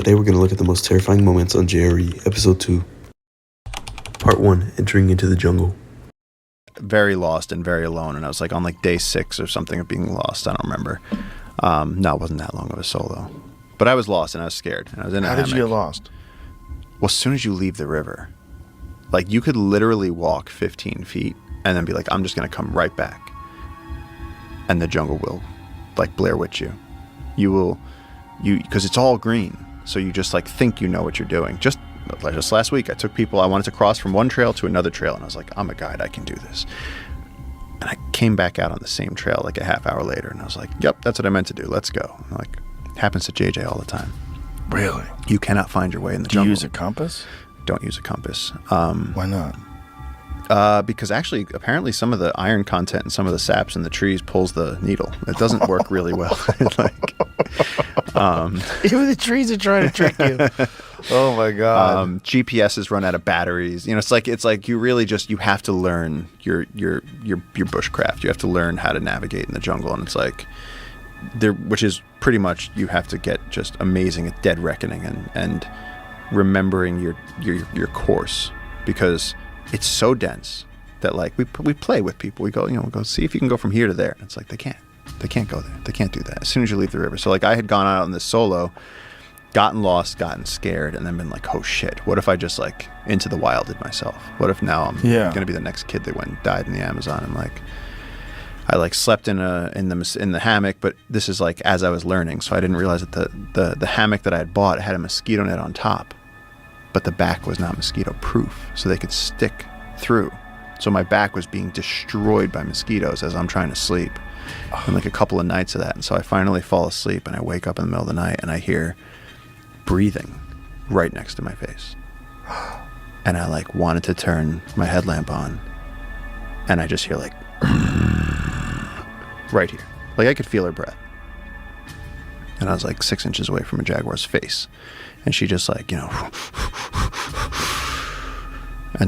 Today we're going to look at the most terrifying moments on JRE, Episode 2. Part 1, Entering into the Jungle. Very lost and very alone, and I was like on like day 6 or something of being lost. I don't remember. No, it wasn't that long of a solo. But I was lost and I was scared. And I was in a hammock. How did you get lost? Well, as soon as you leave the river, like you could literally walk 15 feet and then be like, I'm just going to come right back. And the jungle will like Blair Witch you. Because it's all green. So you just like think you know what you're doing. Just last week, I wanted to cross from one trail to another trail. And I was like, I'm a guide, I can do this. And I came back out on the same trail like a half hour later. And I was like, yep, that's what I meant to do. Let's go. And like, happens to JJ all the time. Really? You cannot find your way in the jungle. jungle. Do you use a compass? Don't use a compass. Why not? Because actually, apparently some of the iron content and some of the saps in the trees pulls the needle. It doesn't work really well. Even the trees are trying to trick you. Oh my God. GPSs run out of batteries. You know, it's like you really you have to learn your bushcraft. You have to learn how to navigate in the jungle, and it's like which is pretty much you have to get just amazing at dead reckoning and remembering your course, because it's so dense that like we play with people. We go, we'll go see if you can go from here to there. And it's like they can't go there. They can't do that as soon as you leave the river. So like I had gone out on this solo, gotten lost, gotten scared, and then been like, oh shit, what if I just like into the wilded myself? What if now I'm gonna be the next kid that went and died in the Amazon? And like I like slept in the hammock, but this is like as I was learning, so I didn't realize that the hammock that I had bought had a mosquito net on top, but the back was not mosquito proof, so they could stick through. So my back was being destroyed by mosquitoes as I'm trying to sleep. And like a couple of nights of that. And so I finally fall asleep and I wake up in the middle of the night and I hear breathing right next to my face. And I like wanted to turn my headlamp on and I just hear like right here. Like I could feel her breath. And I was like 6 inches away from a jaguar's face. And she just like, and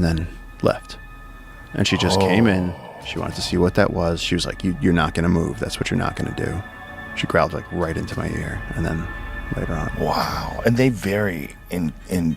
then left. And she just came in. She wanted to see what that was. She was like, you're not going to move. That's what you're not going to do. She growled like right into my ear. And then later on. Wow. And they vary in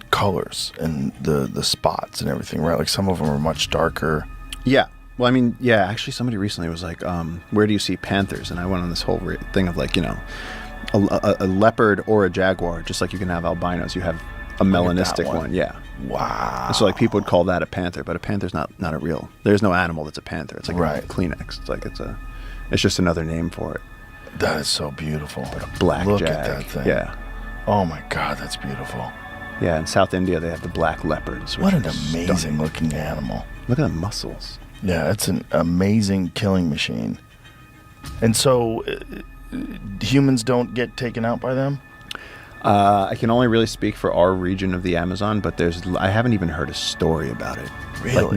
colors and the spots and everything, right? Like some of them are much darker. Yeah. Well, I mean, yeah, actually somebody recently was like, where do you see panthers? And I went on this whole thing of like, a leopard or a jaguar, just like you can have albinos. You have a melanistic one. Yeah. Wow. And so like people would call that a panther, but a panther's not a real. There's no animal that's a panther. It's like right. a Kleenex. It's like it's just another name for it. That is so beautiful. But a black Look jag. at that thing. Yeah. Oh my God, that's beautiful. Yeah, in South India they have the black leopards. What an amazing looking animal. Look at the muscles. Yeah, it's an amazing killing machine. And so humans don't get taken out by them? I can only really speak for our region of the Amazon, but I haven't even heard a story about it. Really?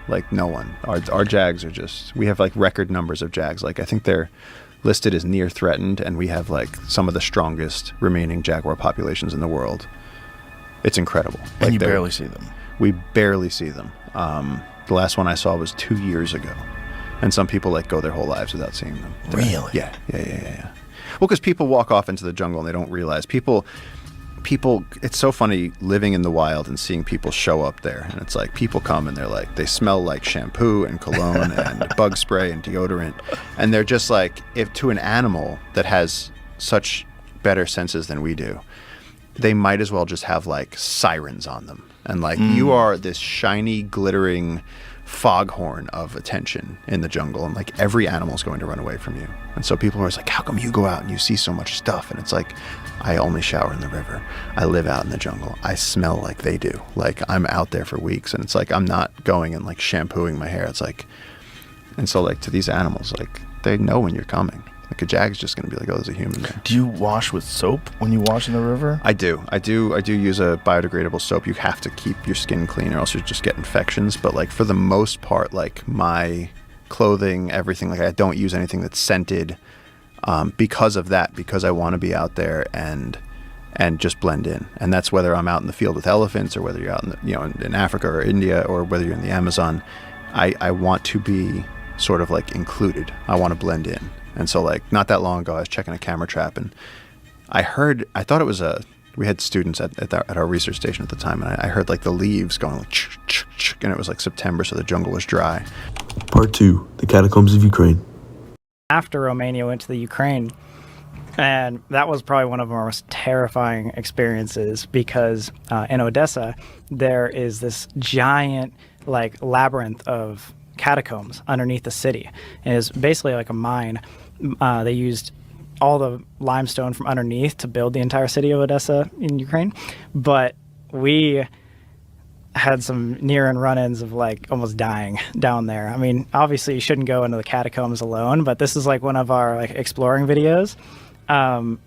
Like no one. Our jags are we have like record numbers of jags. Like I think they're listed as near threatened, and we have like some of the strongest remaining jaguar populations in the world. It's incredible. And you barely see them. We barely see them. The last one I saw was 2 years ago. And some people like go their whole lives without seeing them. Really? Yeah. Well, because people walk off into the jungle and they don't realize. People, it's so funny living in the wild and seeing people show up there. And it's like people come and they're like, they smell like shampoo and cologne and bug spray and deodorant. And they're just like, if to an animal that has such better senses than we do, they might as well just have like sirens on them. And like you are this shiny, glittering foghorn of attention in the jungle, and like every animal's going to run away from you. And so people are always like, how come you go out and you see so much stuff? And it's like, I only shower in the river. I live out in the jungle. I smell like they do. Like I'm out there for weeks, and it's like I'm not going and like shampooing my hair. It's like, and so like to these animals, like they know when you're coming. Like a jag's just going to be like, oh, there's a human there. Do you wash with soap when you wash in the river? I do use a biodegradable soap. You have to keep your skin clean or else you just get infections. But like for the most part, like my clothing, everything, like I don't use anything that's scented because of that, because I want to be out there and just blend in. And that's whether I'm out in the field with elephants or whether you're out in in Africa or India or whether you're in the Amazon. I want to be sort of like included. I want to blend in. And so like not that long ago, I was checking a camera trap and I thought it was a we had students at our research station at the time, and I heard like the leaves going like and it was like September, so the jungle was dry. Part 2, the catacombs of Ukraine. After Romania went to the Ukraine, and that was probably one of our most terrifying experiences, because in Odessa there is this giant like labyrinth of catacombs underneath the city, and it's basically like a mine. They used all the limestone from underneath to build the entire city of Odessa in Ukraine, but we had some near and run-ins of like almost dying down there. I mean, obviously you shouldn't go into the catacombs alone, but this is like one of our like exploring videos. And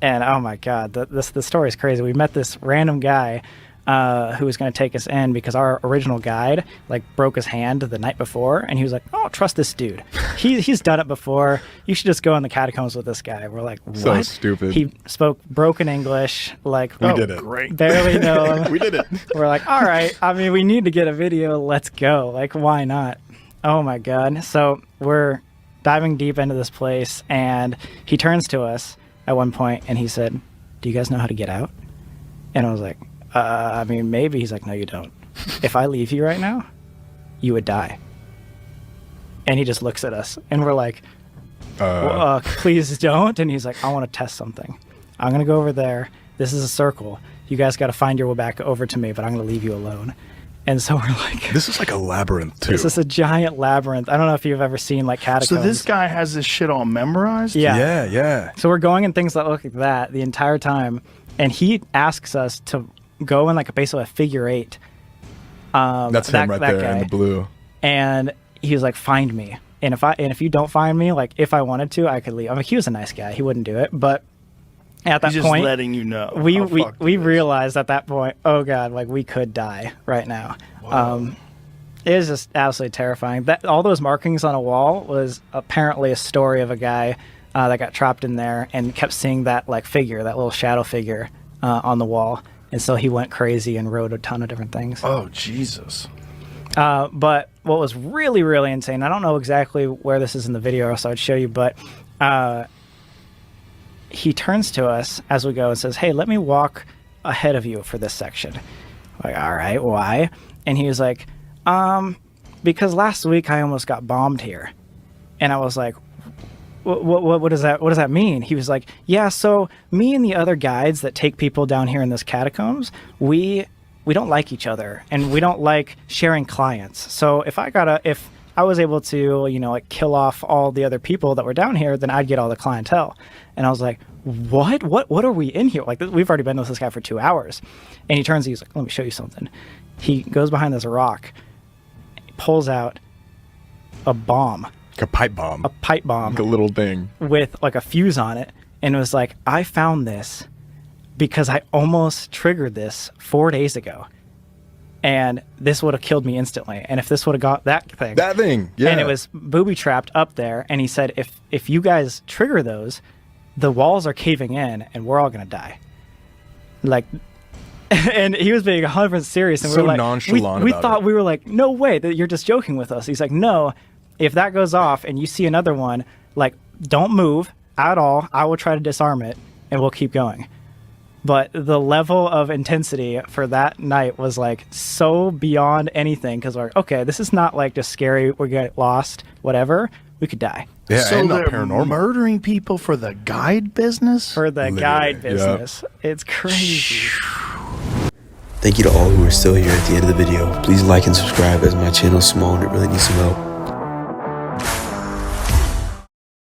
oh my God, the story is crazy. We met this random guy who was going to take us in because our original guide like broke his hand the night before, and he was like, "Oh, trust this dude. He's done it before. You should just go in the catacombs with this guy." We're like, "What?" So stupid. He spoke broken English. Like, we did it. Great. Barely know him. We did it. We're like, all right. I mean, we need to get a video. Let's go. Like, why not? Oh my God. So we're diving deep into this place, and he turns to us at one point and he said, "Do you guys know how to get out?" And I was like, I mean, maybe. He's like, "No, you don't. If I leave you right now, you would die." And he just looks at us, and we're like, please don't. And he's like, "I want to test something. I'm going to go over there. This is a circle. You guys got to find your way back over to me, but I'm going to leave you alone." And so we're like, this is like a labyrinth too. this is a giant labyrinth. I don't know if you've ever seen like catacombs. So this guy has this shit all memorized? Yeah. Yeah. So we're going in things that look like that the entire time. And he asks us to go in like basically a figure eight. That's him right there in the blue. And he was like, "Find me. And if you don't find me, like if I wanted to, I could leave." I mean, he was a nice guy. He wouldn't do it. But at that He's just point, letting you know. we realized at that point, oh God, like we could die right now. It was just absolutely terrifying. That all those markings on a wall was apparently a story of a guy that got trapped in there and kept seeing that like figure, that little shadow figure on the wall. And so he went crazy and wrote a ton of different things. Oh, Jesus. But what was really, really insane, I don't know exactly where this is in the video, so I'd show you, but he turns to us as we go and says, "Hey, let me walk ahead of you for this section." Like, all right, why? And he was like, "Because last week I almost got bombed here." And I was like, what does that mean? He was like, "Yeah, so me and the other guides that take people down here in this catacombs, we don't like each other, and we don't like sharing clients. So if I was able to, like kill off all the other people that were down here, then I'd get all the clientele." And I was like, what are we in here? Like, we've already been with this guy for 2 hours. And he turns, he's like, "Let me show you something." He goes behind this rock, pulls out a bomb. Like a pipe bomb. A pipe bomb. Like a little thing. With like a fuse on it. And it was like, "I found this because I almost triggered this 4 days ago. And this would have killed me instantly. And if this would have got that thing. Yeah. And it was booby trapped up there. And he said, if you guys trigger those, the walls are caving in and we're all going to die." Like, and he was being 100% serious. And so we were like, nonchalant we about thought, it. we were like, "No way that you're just joking with us." He's like, "No, if that goes off and you see another one, like, don't move at all. I will try to disarm it and we'll keep going." But the level of intensity for that night was like so beyond anything, because we're like, okay, this is not like just scary, we get lost, whatever. We could die. Yeah, So and not they're paranormal. murdering people for the guide business? For the Literally, guide yeah. business. It's crazy. Thank you to all who are still here at the end of the video. Please like and subscribe, as my channel is small and it really needs some help.